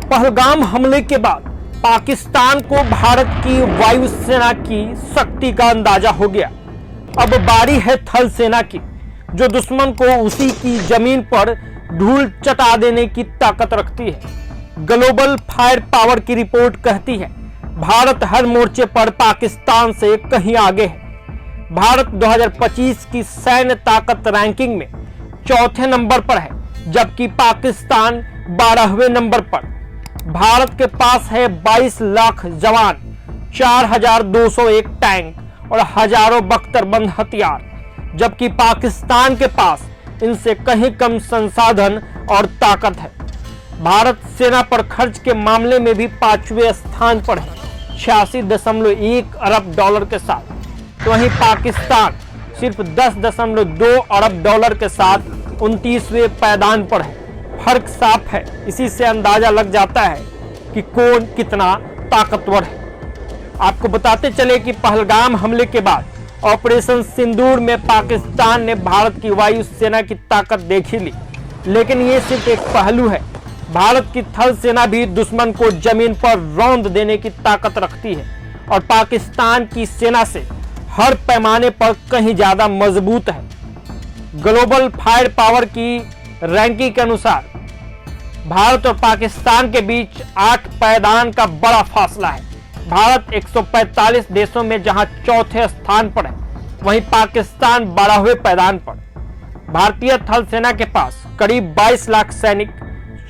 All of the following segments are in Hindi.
पहलगाम हमले के बाद पाकिस्तान को भारत की वायुसेना की शक्ति का अंदाजा हो गया। अब बारी है थल सेना की, जो दुश्मन को उसी की जमीन पर धूल चटा देने की ताकत रखती है। ग्लोबल फायर पावर की रिपोर्ट कहती है भारत हर मोर्चे पर पाकिस्तान से कहीं आगे है। भारत 2025 की सैन्य ताकत रैंकिंग में चौथे नंबर पर है, जबकि पाकिस्तान 12वें नंबर पर। भारत के पास है 22 लाख जवान, 4201 टैंक और हजारों बख्तरबंद हथियार, जबकि पाकिस्तान के पास इनसे कहीं कम संसाधन और ताकत है। भारत सेना पर खर्च के मामले में भी 5वें स्थान पर है, 86.1 अरब डॉलर के साथ। तो वहीं पाकिस्तान सिर्फ 10.2 अरब डॉलर के साथ 29वें पायदान पर है। फर्क साफ है, इसी से अंदाजा लग जाता है कि कौन कितना ताकतवर है। आपको बताते चले कि पहलगाम हमले के बाद ऑपरेशन सिंदूर में पाकिस्तान ने भारत की वायु सेना की ताकत देख ही ली, लेकिन ये सिर्फ एक पहलू है। भारत की थल सेना भी दुश्मन को जमीन पर रौंद देने की ताकत रखती है और पाकिस्तान की सेना से हर पैमाने पर कहीं ज्यादा मजबूत है। ग्लोबल फायर पावर की रैंकिंग के अनुसार भारत और पाकिस्तान के बीच 8 पायदान का बड़ा फासला है। भारत 145 देशों में जहां चौथे स्थान पर है, वहीं पाकिस्तान 12वें पायदान पर। भारतीय थल सेना के पास करीब 22 लाख सैनिक,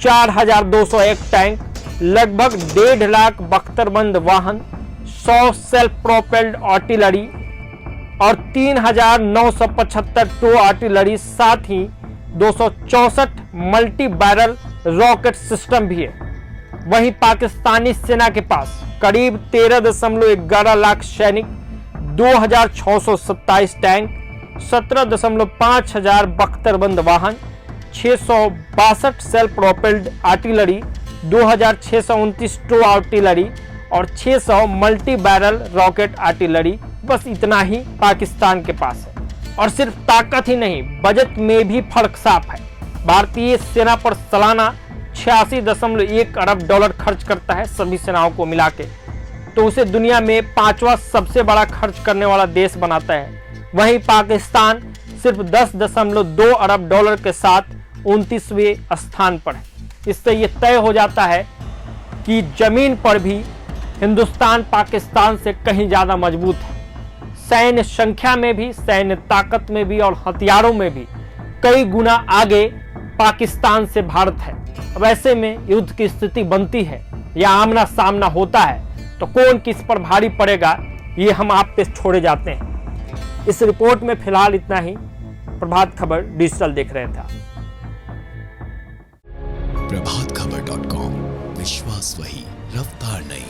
4201 टैंक, लगभग 1.5 लाख बख्तरबंद वाहन, 100 सेल्फ प्रोपेल्ड आर्टिलरी और 3975 टो आर्टिलरी, साथ ही 264 मल्टी बैरल रॉकेट सिस्टम भी है। वहीं पाकिस्तानी सेना के पास करीब 13.11 लाख सैनिक, 2627 टैंक, 17.5 हजार बख्तरबंद वाहन, 662 self propelled artillery, 2629 towed artillery और 600 मल्टी बैरल रॉकेट आर्टिलरी। बस इतना ही पाकिस्तान के पास है। और सिर्फ ताकत ही नहीं, बजट में भी फर्क साफ है। भारतीय सेना पर सालाना 86.1 अरब डॉलर खर्च करता है सभी सेनाओं को मिला के, तो उसे दुनिया में 5वां सबसे बड़ा खर्च करने वाला देश बनाता है। वहीं पाकिस्तान सिर्फ 10.2 अरब डॉलर के साथ 29वें स्थान पर है। इससे यह तय हो जाता है कि जमीन पर भी हिंदुस्तान पाकिस्तान से कहीं ज्यादा मजबूत है। सैन्य संख्या में भी, सैन्य ताकत में भी और हथियारों में भी कई गुना आगे पाकिस्तान से भारत है। अब ऐसे में युद्ध की स्थिति बनती है या आमना सामना होता है, तो कौन किस पर भारी पड़ेगा, ये हम आप पे छोड़े जाते हैं। इस रिपोर्ट में फिलहाल इतना ही। प्रभात खबर डिजिटल देख रहे थे। प्रभातखबर.com, विश्वास वही, रफ्तार नहीं।